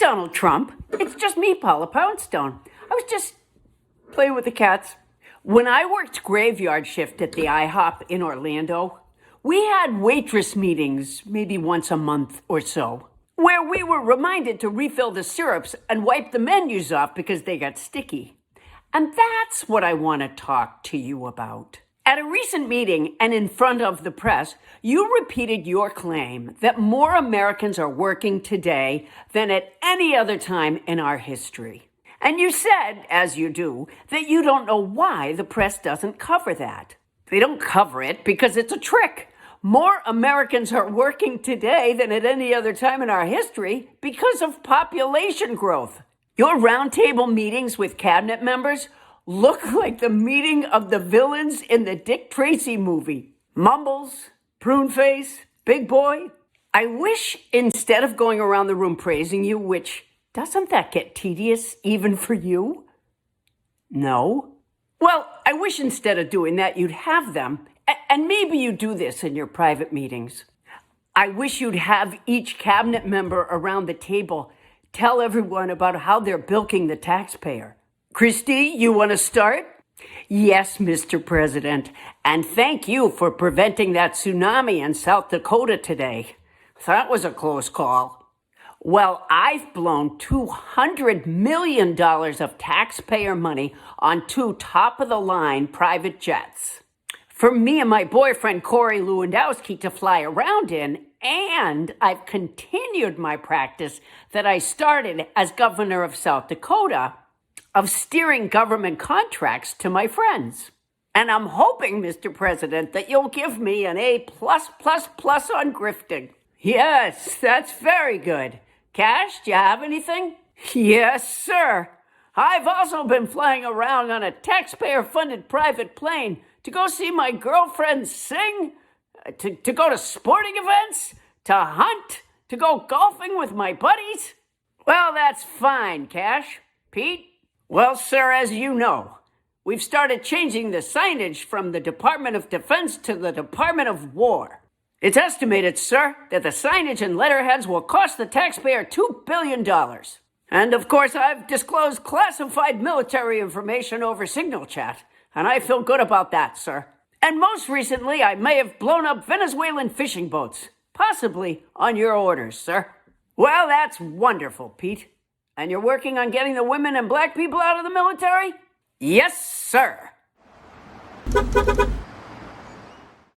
Donald Trump. It's just me, Paula Poundstone. I was just playing with the cats. When I worked graveyard shift at the IHOP in Orlando, we had waitress meetings maybe once a month or so, where we were reminded to refill the syrups and wipe the menus off because they got sticky. And that's what I want to talk to you about. At a recent meeting and in front of the press, you repeated your claim that more Americans are working today than at any other time in our history. And you said, as you do, that you don't know why the press doesn't cover that. They don't cover it because it's a trick. More Americans are working today than at any other time in our history because of population growth. Your roundtable meetings with cabinet members look like the meeting of the villains in the Dick Tracy movie. Mumbles, prune face, big boy. I wish instead of going around the room praising you, which doesn't that get tedious even for you? No? Well, I wish instead of doing that, you'd have them, and maybe you do this in your private meetings. I wish you'd have each cabinet member around the table tell everyone about how they're bilking the taxpayer. Christy, you want to start? Yes, Mr. President, and thank you for preventing that tsunami in South Dakota today. That was a close call. Well, I've blown $200 million of taxpayer money on 2 top-of-the-line private jets for me and my boyfriend Corey Lewandowski to fly around in, and I've continued my practice that I started as governor of South Dakota of steering government contracts to my friends. And I'm hoping, Mr. President, that you'll give me an A+++ on grifting. Yes, that's very good. Cash, do you have anything? Yes, sir. I've also been flying around on a taxpayer-funded private plane to go see my girlfriend sing, to go to sporting events, to hunt, to go golfing with my buddies. Well, that's fine, Cash. Pete? Well, sir, as you know, we've started changing the signage from the Department of Defense to the Department of War. It's estimated, sir, that the signage and letterheads will cost the taxpayer $2 billion. And, of course, I've disclosed classified military information over Signal Chat, and I feel good about that, sir. And most recently, I may have blown up Venezuelan fishing boats, possibly on your orders, sir. Well, that's wonderful, Pete. And you're working on getting the women and black people out of the military? Yes, sir.